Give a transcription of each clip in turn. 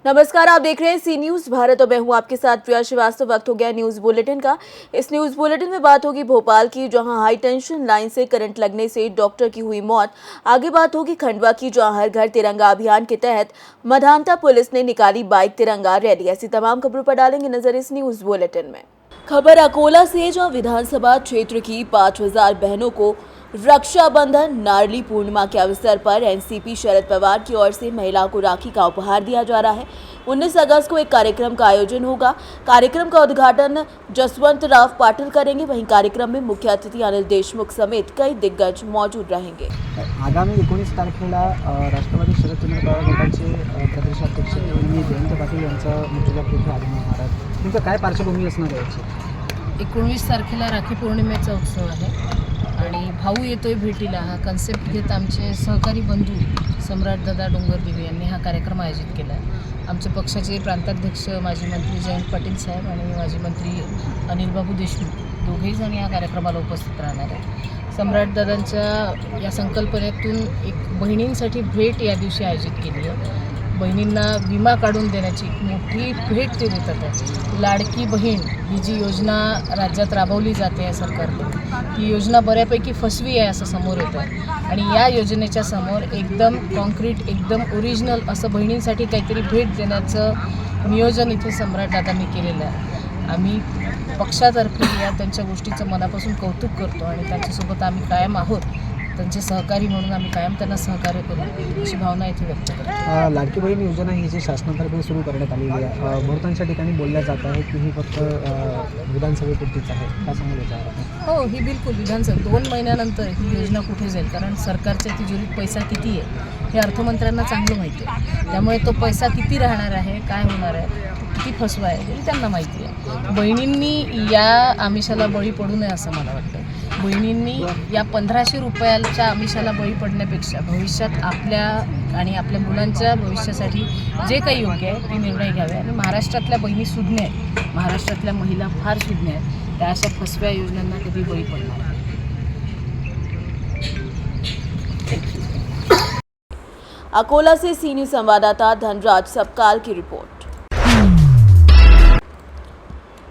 नमस्कार, आप देख रहे हैं सी न्यूज भारत और मैं हूं आपके साथ प्रिया श्रीवास्तव। वक्त हो गया न्यूज बुलेटिन का। इस न्यूज बुलेटिन में बात होगी भोपाल की, जहां हाई टेंशन लाइन से करंट लगने से डॉक्टर की हुई मौत। आगे बात होगी खंडवा की, जहां हर घर तिरंगा अभियान के तहत मधानता पुलिस ने निकाली बाइक तिरंगा रैली। ऐसी तमाम खबरों पर डालेंगे नजर इस न्यूज बुलेटिन में। खबर अकोला से, जहां विधानसभा क्षेत्र की 5000 बहनों को रक्षाबंधन नारली पूर्णिमा के अवसर पर एनसीपी शरद पवार की ओर से महिलाओं को राखी का उपहार दिया जा रहा है। 19 अगस्त को एक कार्यक्रम का आयोजन होगा। कार्यक्रम का उद्घाटन जसवंत राव पाटिल करेंगे। वहीं कार्यक्रम में मुख्य अतिथि अनिल देशमुख समेत कई दिग्गज मौजूद रहेंगे। आगामी 19 तारखेला राष्ट्रवादी शरदचंद्र पवार गटाचे प्रदेशाध्यक्ष जयंत पाटील यांचा मुर्तिजापूर येथे आगमन होणार आहे। तुमचं काय पार्श्वभूमी असणार आहे याची? 19 तारखेला राखी पौर्णिमेचा उत्सव आहे आणि भाऊ येतोय भेटीला हा कन्सेप्ट घेत आमचे सहकारी बंधू सम्राटदादा डोंगरदेवी यांनी हा कार्यक्रम आयोजित केला आहे। आमच्या पक्षाचे प्रांताध्यक्ष माजी मंत्री जयंत पाटील साहेब आणि माजी मंत्री अनिलबाबू देशमुख दोघेही जण या कार्यक्रमाला उपस्थित राहणार आहेत। सम्राटदादांच्या या संकल्पनेतून एक बहिणींसाठी भेट या दिवशी आयोजित केली आहे। बहिणींना विमा काढून देण्याची एक मोठी भेट ते देतात आहे। लाडकी बहीण ही जी योजना राज्यात राबवली जाते आहे सरकारने, ही योजना बऱ्यापैकी फसवी आहे असं समोर येतं आहे आणि या योजनेच्या समोर एकदम कॉन्क्रीट, एकदम ओरिजिनल असं बहिणींसाठी काहीतरी भेट देण्याचं नियोजन इथे सम्राटदादांनी केलेलं आहे। आम्ही पक्षातर्फे या त्यांच्या गोष्टीचं मनापासून कौतुक करतो आणि त्यांच्यासोबत आम्ही कायम आहोत। त्यांचे सहकारी म्हणून आम्ही कायम त्यांना सहकार्य करू अशी भावना इथे व्यक्त करतो। लाडकी बहीण योजना ही जी शासनातर्फे सुरू करण्यात आलेली आहे, बहुतांच्या ठिकाणी बोलल्या जात आहे की ही फक्त विधानसभेपुरतीच आहे, काय सांगू याच्यावर? हो, ही बिलकुल विधानसभा 2 महिन्यानंतर ही योजना कुठे जाईल, कारण सरकारच्या तिजोरीत पैसा किती आहे हे अर्थमंत्र्यांना चांगलं माहिती आहे। त्यामुळे तो पैसा किती राहणार आहे, काय होणार आहे, किती फसवा आहे हे त्यांना माहिती आहे। बहिणींनी या आमिषाला बळी पडू नये असं मला वाटतं। बहिणींनी या 1500 रुपयाच्या आमिषाला बळी पडण्यापेक्षा भविष्यात आपल्या आणि आपल्या मुलांच्या भविष्यासाठी जे काही योग्य आहे ते निर्णय घ्यावे आणि महाराष्ट्रातल्या बहिणी सुज्ञ आहेत, महाराष्ट्रातल्या महिला फार सुज्ञ आहेत, त्या अशा फसव्या योजनांना कधी बळी पडणार नाही। अकोला से सी न्यूज संवाददाता धनराज सबकाल की रिपोर्ट।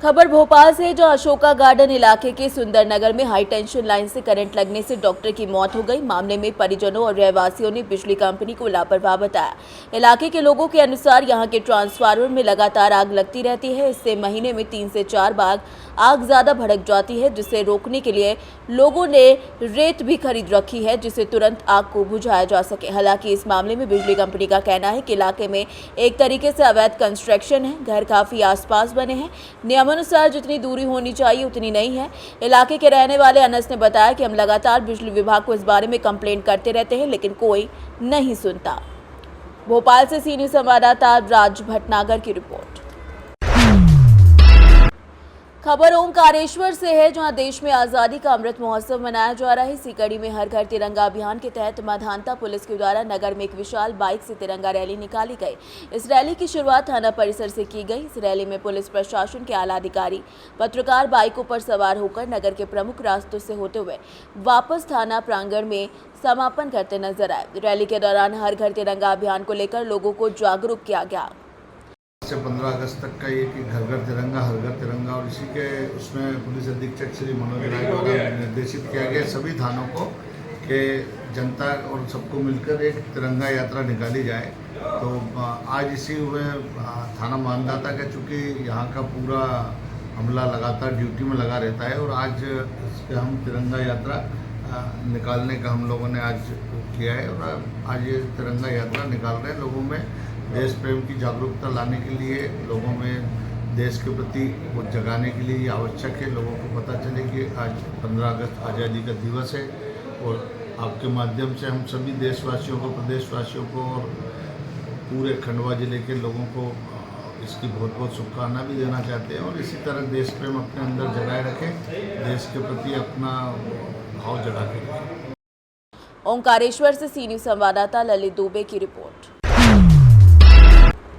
खबर भोपाल से, जो अशोका गार्डन इलाके के सुंदर नगर में हाई टेंशन लाइन से करंट लगने से डॉक्टर की मौत हो गई। मामले में परिजनों और रहवासियों ने बिजली कंपनी को लापरवाह बताया। इलाके के लोगों के अनुसार यहां के ट्रांसफार्मर में लगातार आग लगती रहती है। इससे महीने में 3 से 4 बार आग ज्यादा भड़क जाती है, जिसे रोकने के लिए लोगों ने रेत भी खरीद रखी है, जिससे तुरंत आग को बुझाया जा सके। हालांकि इस मामले में बिजली कंपनी का कहना है कि इलाके में एक तरीके से अवैध कंस्ट्रक्शन है, घर काफी आसपास बने हैं, नियमानुसार जितनी दूरी होनी चाहिए उतनी नहीं है। इलाके के रहने वाले अनस ने बताया कि हम लगातार बिजली विभाग को इस बारे में कंप्लेंट करते रहते हैं, लेकिन कोई नहीं सुनता। भोपाल से सी न्यूज संवाददाता राज भटनागर की रिपोर्ट। खबर ओंकारेश्वर से है, जहां देश में आज़ादी का अमृत महोत्सव मनाया जा रहा है। इसी कड़ी में हर घर तिरंगा अभियान के तहत मधानता पुलिस के द्वारा नगर में एक विशाल बाइक से तिरंगा रैली निकाली गई। इस रैली की शुरुआत थाना परिसर से की गई। इस रैली में पुलिस प्रशासन के आला अधिकारी, पत्रकार बाइकों पर सवार होकर नगर के प्रमुख रास्तों से होते हुए वापस थाना प्रांगण में समापन करते नजर आए। रैली के दौरान हर घर तिरंगा अभियान को लेकर लोगों को जागरूक किया गया। से 15 अगस्त तक का ये कि घर घर तिरंगा हर घर तिरंगा, और इसी के उसमें पुलिस अधीक्षक श्री मनोज राय द्वारा निर्देशित किया गया सभी थानों को कि जनता और सबको मिलकर एक तिरंगा यात्रा निकाली जाए। तो आज इसी हुए थाना मानदाता का, चूँकि यहाँ का पूरा अमला लगातार ड्यूटी में लगा रहता है, और आज हम तिरंगा यात्रा निकालने का हम लोगों ने आज किया है। और आज ये तिरंगा यात्रा निकाल रहे हैं, लोगों में देश प्रेम की जागरूकता लाने के लिए, लोगों में देश के प्रति वो जगाने के लिए आवश्यक है। लोगों को पता चले कि आज 15 अगस्त आज़ादी का दिवस है, और आपके माध्यम से हम सभी देशवासियों को, प्रदेशवासियों को और पूरे खंडवा जिले के लोगों को इसकी बहुत बहुत शुभकामना भी देना चाहते हैं। और इसी तरह देश प्रेम अपने अंदर जगाए रखें, देश के प्रति अपना भाव जगा के रखें। ओंकारेश्वर से सी न्यूज संवाददाता ललित दुबे की रिपोर्ट।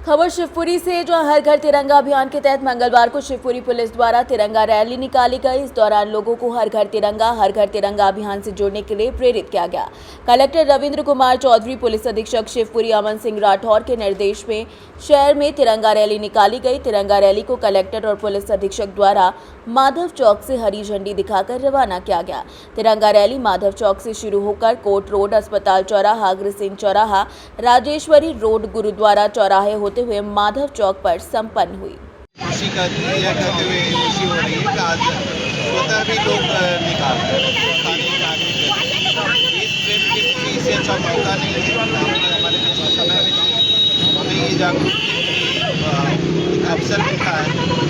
खबर शिवपुरी से, जो हर घर तिरंगा अभियान के तहत मंगलवार को शिवपुरी पुलिस द्वारा तिरंगा रैली निकाली गई। इस दौरान लोगों को हर घर तिरंगा अभियान से जुड़ने के लिए प्रेरित किया गया। कलेक्टर रविंद्र कुमार चौधरी, पुलिस अधीक्षक शिवपुरी अमन सिंह राठौर के निर्देश में शहर में तिरंगा रैली निकाली गई। तिरंगा रैली को कलेक्टर और पुलिस अधीक्षक द्वारा माधव चौक से हरी झंडी दिखाकर रवाना किया गया। तिरंगा रैली माधव चौक से शुरू होकर कोर्ट रोड, अस्पताल चौराहा, अग्रसेन चौराहा, राजेश्वरी रोड, गुरुद्वारा चौराहे होते हुए माधव चौक पर संपन्न हुई। खुशी का यह कहते हुए खुशी हो रही है कि आज स्वतः भी लोग निकाल स्थानीय नागरिक देश प्रेम के प्रति इससे अच्छा मौका नहीं है। हमारे देश में समय में हमें ये जागरूक अवसर मिलता है,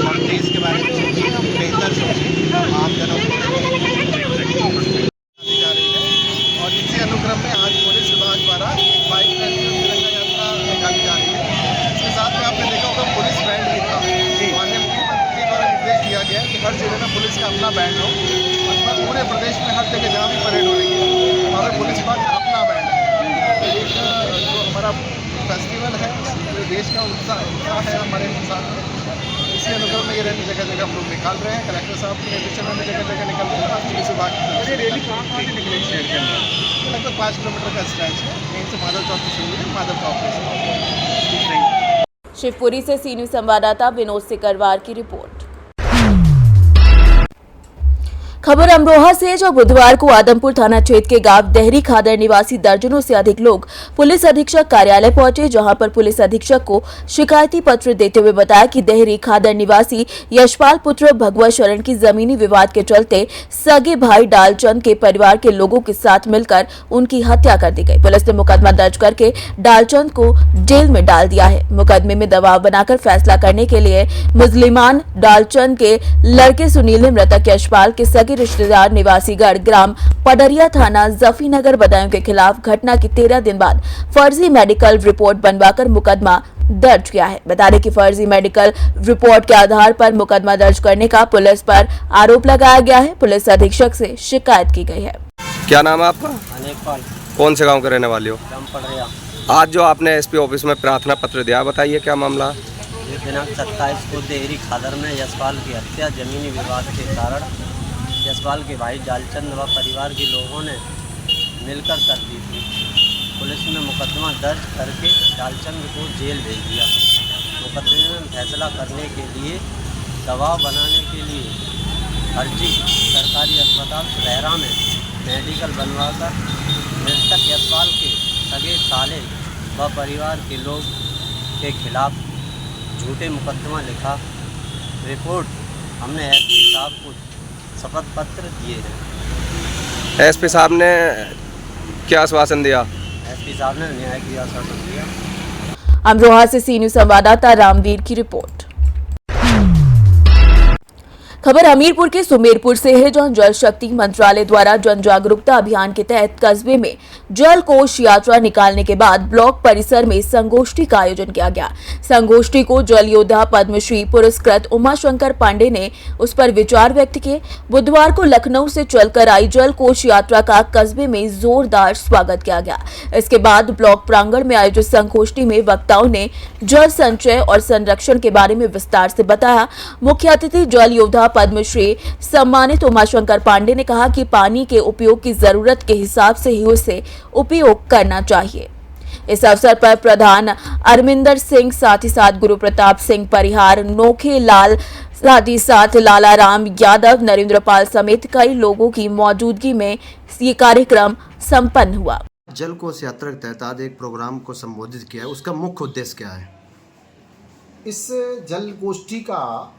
हम देश के बारे में सोचें, हम बेहतर सोचें, आम जनों को जा रही है। और इसी अनुक्रम में आज पुलिस विभाग द्वारा एक बाइक रैली और तिरंगा यात्रा निकाली जा रही है। इसके साथ में आपने देखा होगा पुलिस बैंड भी था। माननीय मुख्यमंत्री के द्वारा निर्देश दिया गया है कि हर जिले में पुलिस का अपना बैंड हो। मतलब पूरे प्रदेश में हर जगह जहाँ भी परेड हो रही है हमारे पुलिस विभाग का अपना बैंड है। एक जो हमारा फेस्टिवल है, जो देश का उत्साह है हमारे साथ में, इसी अनुक्रम में ये रैली जगह जगह हम लोग निकाल रहे हैं। कलेक्टर साहब के निर्देशन में जगह जगह निकल रहे हैं। पुलिस विभाग की रैली कहाँ से निकली शहर के अंदर? लगभग 5 किलोमीटर का स्ट्रेच है। यहीं से माधव चौक से शुरू है, माधव चौक से। शिवपुरी से सी न्यूज़ संवाददाता विनोद सिकरवार की रिपोर्ट। खबर अमरोहा से, जो बुधवार को आदमपुर थाना क्षेत्र के गांव देहरी खादर निवासी दर्जनों से अधिक लोग पुलिस अधीक्षक कार्यालय पहुंचे, जहां पर पुलिस अधीक्षक को शिकायती पत्र देते हुए बताया कि देहरी खादर निवासी यशपाल पुत्र भगवत शरण की जमीनी विवाद के चलते सगे भाई डालचंद के परिवार के लोगों के साथ मिलकर उनकी हत्या कर दी गई। पुलिस ने मुकदमा दर्ज करके डालचंद को जेल में डाल दिया है। मुकदमे में दबाव बनाकर फैसला करने के लिए मुस्लिमान डालचंद के लड़के सुनील ने मृतक यशपाल के सगे रिश्तेदार निवासीगढ़ ग्राम पडरिया थाना जफीनगर बदायूं के खिलाफ घटना के 13 दिन बाद फर्जी मेडिकल रिपोर्ट बनवाकर मुकदमा दर्ज किया है। बता दें कि फर्जी मेडिकल रिपोर्ट के आधार पर मुकदमा दर्ज करने का पुलिस पर आरोप लगाया गया है। पुलिस अधीक्षक से शिकायत की गई है। क्या नाम है आपका? अनेकपाल, कौन से गांव के रहने वाले हो? ग्राम पडरिया। आज जो आपने एसपी ऑफिस में प्रार्थना पत्र दिया, बताइए क्या मामला? ये दिनांक 27 को देहरी खादर में यशपाल की हत्या जमीनी विवाद के कारण यशपाल के भाई डालचंद व परिवार के लोगों ने मिलकर कर दी थी। पुलिस ने मुकदमा दर्ज करके डालचंद को जेल भेज दिया। मुकदमे में फैसला करने के लिए, दबाव बनाने के लिए फर्जी सरकारी अस्पताल लहरा में मेडिकल बनवाकर मृतक यशपाल के सगे साले व परिवार के लोग के खिलाफ झूठे मुकदमा लिखा। रिपोर्ट हमने एसपी साहब को शपथ पत्र दिए हैं। एसपी साहब ने क्या आश्वासन दिया? एसपी साहब ने न्याय की आश्वासन दिया। अमरोहा से सी न्यूज़ संवाददाता रामवीर की रिपोर्ट। खबर हमीरपुर के सुमेरपुर से है, जहां जल शक्ति मंत्रालय द्वारा जन जागरूकता अभियान के तहत कस्बे में जल कोष यात्रा निकालने के बाद ब्लॉक परिसर में संगोष्ठी का आयोजन किया गया। संगोष्ठी को जल योद्धा पद्मश्री पुरस्कृत उमाशंकर पांडे ने उस पर विचार व्यक्त किए। बुधवार को लखनऊ से चलकर आई जल कोष यात्रा का कस्बे में जोरदार स्वागत किया गया। इसके बाद ब्लॉक प्रांगण में आयोजित संगोष्ठी में वक्ताओं ने जल संचय और संरक्षण के बारे में विस्तार से बताया। मुख्य अतिथि जल योद्धा पद्मश्री सम्मानित उमाशंकर पांडे ने कहा कि पानी के उपयोग की जरूरत के हिसाब से ही उसे उपयोग करना चाहिए। इस अवसर पर प्रधान अरविंदर सिंह, साथ ही साथ गुरु प्रताप सिंह परिहार, नोखे लाल, साथ ही साथ लाला राम यादव, नरेंद्र पाल समेत कई लोगों की मौजूदगी में ये कार्यक्रम संपन्न हुआ। जल कोष यात्रा के तहत आज एक प्रोग्राम को संबोधित किया है, उसका मुख्य उद्देश्य क्या है? इस जल गोष्ठी का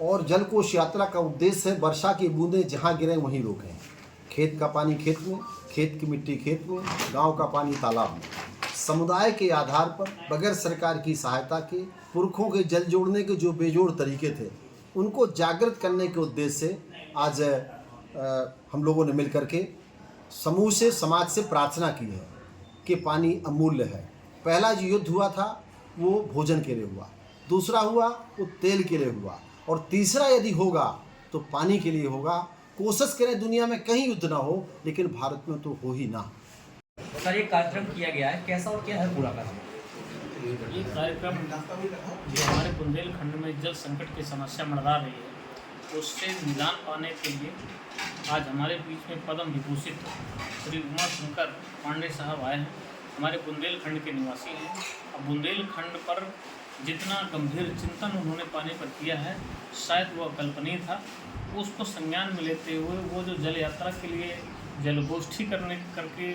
और जल कोष यात्रा का उद्देश्य है वर्षा की बूंदें जहाँ गिरें वहीं रोकें। खेत का पानी खेत में, खेत की मिट्टी खेत में, गांव का पानी तालाब में। समुदाय के आधार पर बगैर सरकार की सहायता के पुरखों के जल जोड़ने के जो बेजोड़ तरीके थे, उनको जागृत करने के उद्देश्य से आज हम लोगों ने मिल करके समूह से, समाज से प्रार्थना की है कि पानी अमूल्य है। पहला जो युद्ध हुआ था वो भोजन के लिए हुआ, दूसरा हुआ वो तेल के लिए हुआ, और तीसरा यदि होगा तो पानी के लिए होगा। कोशिश करें दुनिया में कहीं युद्ध ना हो, लेकिन भारत में तो हो ही ना। सर, ये कार्यक्रम किया गया है, कैसा और क्या है पूरा कार्यक्रम? ये कार्यक्रम जो हमारे बुंदेलखंड में जल संकट की समस्या मंडरा रही है उससे निदान पाने के लिए आज हमारे बीच में पद्म विभूषित श्री उमा शंकर पांडे साहब आए हैं। हमारे बुंदेलखंड के निवासी हैं। अब बुंदेलखंड पर जितना गंभीर चिंतन उन्होंने पानी पर किया है शायद वह कल्पनीय था। उसको संज्ञान में लेते हुए वो जो जल यात्रा के लिए जल गोष्ठी करके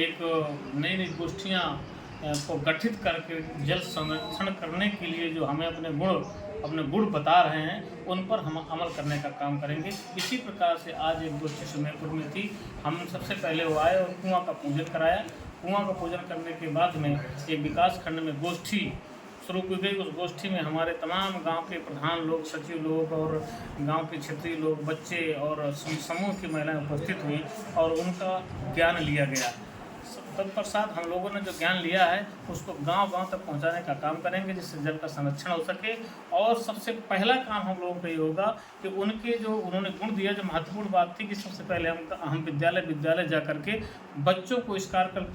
एक नई नई गोष्ठियाँ को गठित करके जल संरक्षण करने के लिए जो हमें अपने गुण बता रहे हैं उन पर हम अमल करने का काम करेंगे। इसी प्रकार से आज एक गोष्ठी सुमेरपुर में थी। हम सबसे पहले वो आए और कुआं का पूजन कराया। कुआं का पूजन करने के बाद में एक विकास खंड में गोष्ठी शुरू की गई। उस गोष्ठी में हमारे तमाम गांव के प्रधान लोग, सचिव लोग और गांव के क्षेत्रीय लोग, बच्चे और समूह की महिलाएं उपस्थित हुई और उनका ज्ञान लिया गया। तत्पश्चात हम लोगों ने जो ज्ञान लिया है उसको गांव-गांव तक पहुंचाने का काम करेंगे जिससे जल का संरक्षण हो सके। और सबसे पहला काम हम लोगों का ये होगा कि उनके जो उन्होंने गुण दिया, जो महत्वपूर्ण बात थी कि सबसे पहले हम विद्यालय जा करके बच्चों को इस कार्य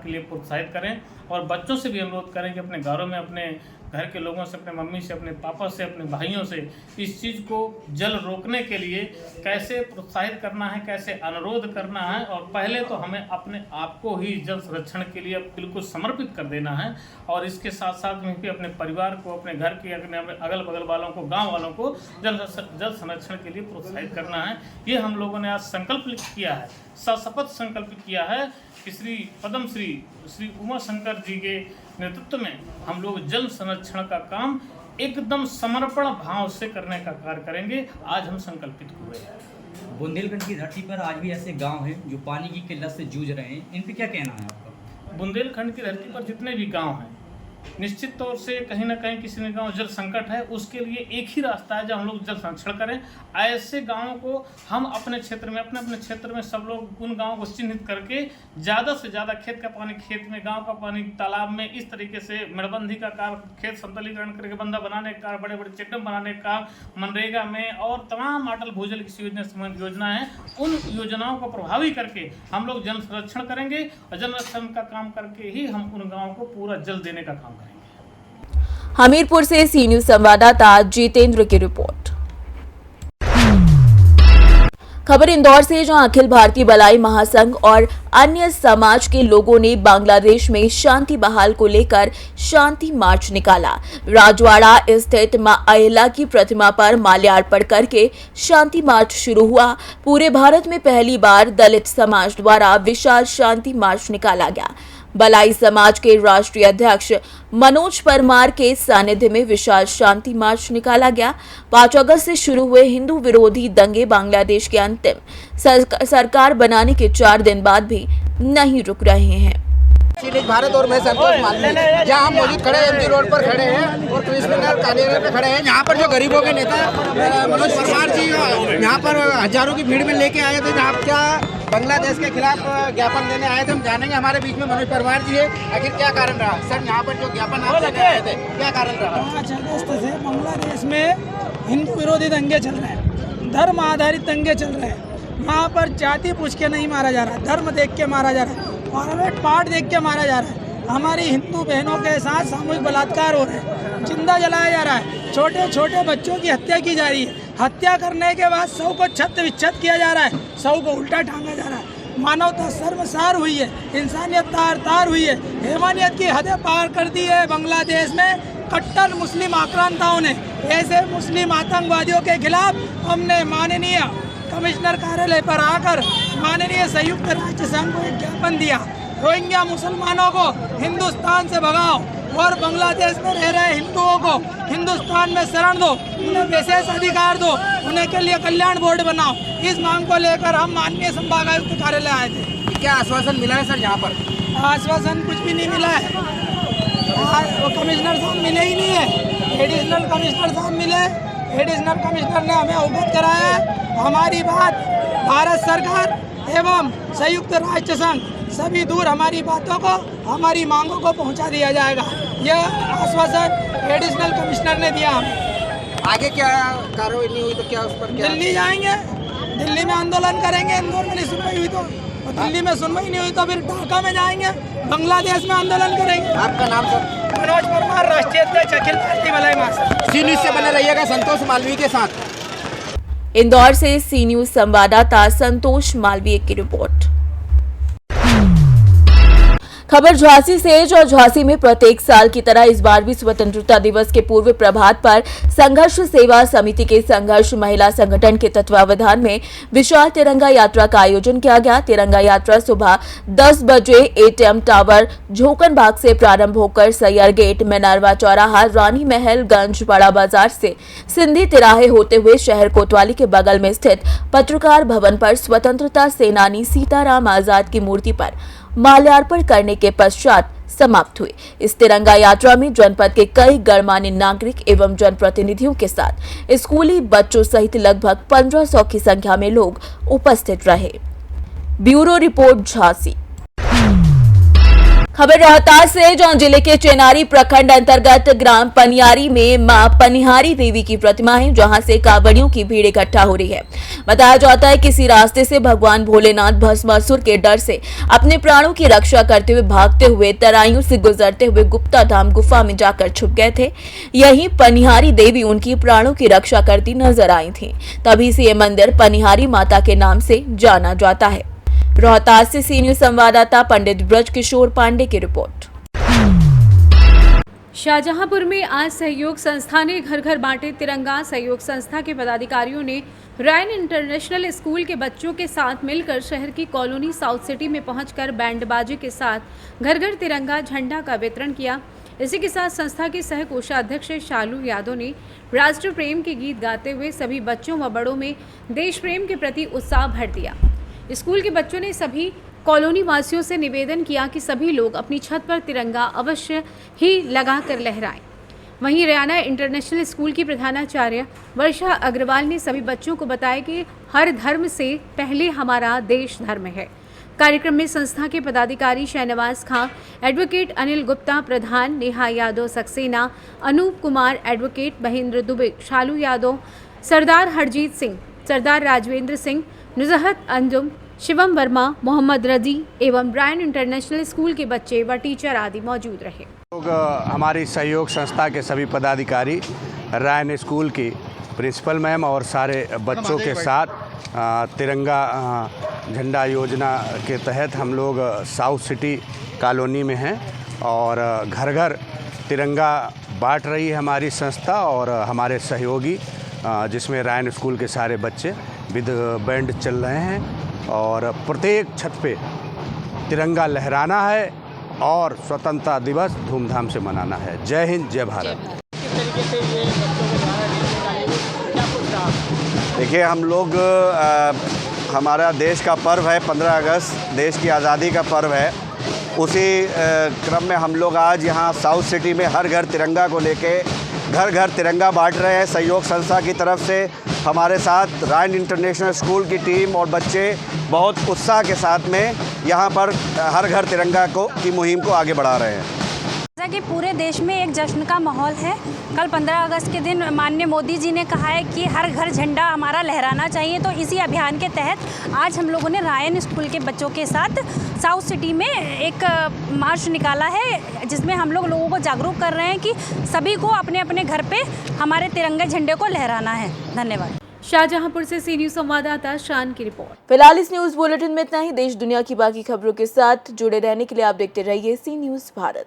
के लिए प्रोत्साहित करें और बच्चों से भी अनुरोध करें कि अपने घरों में अपने घर के लोगों से, अपने मम्मी से, अपने पापा से, अपने भाइयों से इस चीज़ को जल रोकने के लिए कैसे प्रोत्साहित करना है, कैसे अनुरोध करना है। और पहले तो हमें अपने आप को ही जल संरक्षण के लिए बिल्कुल समर्पित कर देना है और इसके साथ साथ में भी अपने परिवार को, अपने घर के, अपने अगल बगल वालों को, गाँव वालों को जल संरक्षण के लिए प्रोत्साहित करना है। ये हम लोगों ने आज संकल्प किया है, सशपथ संकल्प किया है कि श्री उमा शंकर जी के नेतृत्व में हम लोग जल संरक्षण का काम एकदम समर्पण भाव से करने का कार्य करेंगे। आज हम संकल्पित हुए हैं। बुंदेलखंड की धरती पर आज भी ऐसे गांव हैं जो पानी की किल्लत से जूझ रहे हैं, इन पे क्या कहना है आपका? बुंदेलखंड की धरती पर जितने भी गांव हैं निश्चित तौर से कहीं ना कहीं किसी न गाँव जल संकट है। उसके लिए एक ही रास्ता है जब हम लोग जल संरक्षण करें। ऐसे गाँवों को हम अपने क्षेत्र में, अपने क्षेत्र में सब लोग उन गाँवों को चिन्हित करके ज़्यादा से ज़्यादा खेत का पानी खेत में, गांव का पानी तालाब में, इस तरीके से मेड़बंदी का कार्य, खेत समतलीकरण करके बंदा बनाने का कार्य, बड़े बड़े चेकडैम बनाने का, मनरेगा में और तमाम अटल भूजल की योजना है, उन योजनाओं को प्रभावी करके हम लोग जल संरक्षण करेंगे और जल संरक्षण का काम करके ही हम उन गाँवों को पूरा जल देने का काम करेंगे। हमीरपुर से सी न्यूज संवाददाता जितेंद्र की रिपोर्ट। खबर इंदौर से, जहां अखिल भारतीय बलाई महासंघ और अन्य समाज के लोगों ने बांग्लादेश में शांति बहाल को लेकर शांति मार्च निकाला। राजवाड़ा स्थित मां अहिल्या की प्रतिमा पर माल्यार्पण करके शांति मार्च शुरू हुआ। पूरे भारत में पहली बार दलित समाज द्वारा विशाल शांति मार्च निकाला गया। बलाई समाज के राष्ट्रीय अध्यक्ष मनोज परमार के सानिध्य में विशाल शांति मार्च निकाला गया। 5 अगस्त से शुरू हुए हिंदू विरोधी दंगे बांग्लादेश के अंतिम सरकार बनाने के 4 दिन बाद भी नहीं रुक रहे हैं। भारत और मैं संतोष मालवी जहाँ हम मौजूद खड़े हैं, एमजी रोड पर खड़े हैं और कृष्णनगर कालीनगर पे खड़े हैं। यहाँ पर जो गरीबों के नेता मनोज परमार जी यहाँ पर हजारों की भीड़ में लेके आए थे, जहाँ क्या बांग्लादेश के खिलाफ ज्ञापन देने आए थे। हम जानेंगे, हमारे बीच में मनोज परमार जी है, आखिर क्या कारण रहा सर यहाँ पर जो ज्ञापन आप देने आए थे, क्या कारण रहा? 5 अगस्त से बांग्लादेश में हिंदू विरोधी दंगे चल रहे हैं, धर्म आधारित दंगे चल रहे हैं। वहाँ पर जाति पूछ के नहीं मारा जा रहा, धर्म देख के मारा जा रहा है, प्राइवेट पार्ट देख के मारा जा रहा है। हमारी हिंदू बहनों के साथ सामूहिक बलात्कार हो रहे हैं, जिंदा जलाया जा रहा है, छोटे छोटे बच्चों की हत्या की जा रही है। हत्या करने के बाद शव को छत विच्छत किया जा रहा है, शव को उल्टा टांगा जा रहा है। मानवता शर्मसार हुई है, इंसानियत तार तार हुई है, हैवानियत की हदें पार कर दी है। बांग्लादेश में कट्टर मुस्लिम आक्रांताओं ने, ऐसे मुस्लिम आतंकवादियों के खिलाफ हमने माननीय कमिश्नर कार्यालय पर आकर माननीय संयुक्त राष्ट्र संघ को एक ज्ञापन दिया। रोहिंग्या मुसलमानों को हिंदुस्तान से भगाओ और बांग्लादेश में रह रहे हिंदुओं को हिंदुस्तान में शरण दो, उन्हें विशेष अधिकार दो, उन्हें के लिए कल्याण बोर्ड बनाओ। इस मांग को लेकर हम माननीय संभागायुक्त कार्यालय आए थे। क्या आश्वासन मिला है सर यहाँ पर? आश्वासन कुछ भी नहीं मिला है। वो कमिश्नर साहब मिले ही नहीं है। एडिशनल कमिश्नर साहब मिले, एडिशनल कमिश्नर ने हमें अवगत कराया है। हमारी बात भारत सरकार एवं संयुक्त राष्ट्र संघ सभी दूर हमारी बातों को, हमारी मांगों को पहुंचा दिया जाएगा। यह आश्वासन एडिशनल कमिश्नर ने दिया हमें। आगे क्या कार्रवाई नहीं हुई तो क्या उस पर क्या? दिल्ली जाएंगे, दिल्ली में आंदोलन करेंगे। इंदौर में नहीं सुनवाई हुई तो, दिल्ली में सुनवाई नहीं हुई तो फिर ढाका में जाएंगे, बांग्लादेश में आंदोलन करेंगे। आपका नाम सर? मनोज परमार, राष्ट्रीय अध्यक्ष अखिल भारतीय भलाई महासंघ। सी न्यूज़ से बने रहिएगा संतोष मालवीय के साथ। इंदौर से सी न्यूज संवाददाता संतोष मालवीय की रिपोर्ट। खबर झांसी से है, जो झांसी में प्रत्येक साल की तरह इस बार भी स्वतंत्रता दिवस के पूर्व प्रभात पर संघर्ष सेवा समिति के संघर्ष महिला संगठन के तत्वावधान में विशाल तिरंगा यात्रा का आयोजन किया गया। तिरंगा यात्रा सुबह 10 बजे एटीएम टावर झोकन बाग से प्रारंभ होकर सैयर गेट, मिनरवा चौराहा, रानी महल गंज, बड़ा बाजार से सिंधी तिराहे होते हुए शहर कोतवाली के बगल में स्थित पत्रकार भवन पर स्वतंत्रता सेनानी सीताराम आजाद की मूर्ति पर माल्यार्पण करने के पश्चात समाप्त हुई। इस तिरंगा यात्रा में जनपद के कई गणमान्य नागरिक एवं जनप्रतिनिधियों के साथ स्कूली बच्चों सहित लगभग 1500 की संख्या में लोग उपस्थित रहे। Bureau report Jhansi. खबर रोहतास से, जौन जिले के चेनारी प्रखंड अंतर्गत ग्राम पनियारी में मां पनिहारी देवी की प्रतिमा है, जहां से कांवड़ियों की भीड़ इकट्ठा हो रही है। बताया जाता है किसी रास्ते से भगवान भोलेनाथ भस्मासुर के डर से अपने प्राणों की रक्षा करते हुए भागते हुए तराइयों से गुजरते हुए गुप्ता धाम गुफा में जाकर छुप गए थे। यहीं पनिहारी देवी उनकी प्राणों की रक्षा करती नजर आई थी। तभी से ये मंदिर पनिहारी माता के नाम से जाना जाता है। रोहतास से सी न्यूज संवाददाता पंडित ब्रज किशोर पांडे की रिपोर्ट। शाहजहांपुर में आज सहयोग संस्था ने घर घर बांटे तिरंगा। सहयोग संस्था के पदाधिकारियों ने रायन इंटरनेशनल स्कूल के बच्चों के साथ मिलकर शहर की कॉलोनी साउथ सिटी में पहुंचकर बैंड बाजे के साथ घर घर तिरंगा झंडा का वितरण किया। इसी के साथ संस्था के सह कोषाध्यक्ष शालू यादव ने राष्ट्र प्रेम के गीत गाते हुए सभी बच्चों व बड़ों में देश प्रेम के प्रति उत्साह भर दिया। स्कूल के बच्चों ने सभी कॉलोनी वासियों से निवेदन किया कि सभी लोग अपनी छत पर तिरंगा अवश्य ही लगाकर लहराएं। वहीं रयाना इंटरनेशनल स्कूल की प्रधानाचार्य वर्षा अग्रवाल ने सभी बच्चों को बताया कि हर धर्म से पहले हमारा देश धर्म है। कार्यक्रम में संस्था के पदाधिकारी शहनवाज खां, एडवोकेट अनिल गुप्ता प्रधान, नेहा यादव सक्सेना, अनूप कुमार एडवोकेट, महेंद्र दुबे, शालू यादव, सरदार हरजीत सिंह, सरदार राजवेंद्र सिंह, नुजहत अंजुम, शिवम वर्मा, मोहम्मद रजी एवं ब्रायन इंटरनेशनल स्कूल के बच्चे व टीचर आदि मौजूद रहे। हमारी सहयोग संस्था के सभी पदाधिकारी, रायन स्कूल की प्रिंसिपल मैम और सारे बच्चों के साथ तिरंगा झंडा योजना के तहत हम लोग साउथ सिटी कॉलोनी में हैं और घर घर तिरंगा बांट रही है हमारी संस्था और हमारे सहयोगी, जिसमें रायन स्कूल के सारे बच्चे विद बैंड चल रहे हैं और प्रत्येक छत पे तिरंगा लहराना है और स्वतंत्रता दिवस धूमधाम से मनाना है। जय हिंद, जय भारत। देखिए, हम लोग हमारा देश का पर्व है 15 अगस्त, देश की आज़ादी का पर्व है। उसी क्रम में हम लोग आज यहाँ साउथ सिटी में हर घर तिरंगा को लेके घर घर तिरंगा बांट रहे हैं। सहयोग संस्था की तरफ से हमारे साथ रायन इंटरनेशनल स्कूल की टीम और बच्चे बहुत उत्साह के साथ में यहाँ पर हर घर तिरंगा की मुहिम को आगे बढ़ा रहे हैं। जैसा कि पूरे देश में एक जश्न का माहौल है। कल 15 अगस्त के दिन माननीय मोदी जी ने कहा है कि हर घर झंडा हमारा लहराना चाहिए, तो इसी अभियान के तहत आज हम लोगों ने रायन स्कूल के बच्चों के साथ साउथ सिटी में एक मार्च निकाला है, जिसमें हम लोगों को जागरूक कर रहे हैं कि सभी को अपने अपने घर पे हमारे तिरंगे झंडे को लहराना है। धन्यवाद। शाहजहांपुर से सी न्यूज संवाददाता शान की रिपोर्ट। फिलहाल इस न्यूज बुलेटिन में इतना ही। देश दुनिया की बाकी खबरों के साथ जुड़े रहने के लिए आप देखते रहिए सी न्यूज भारत।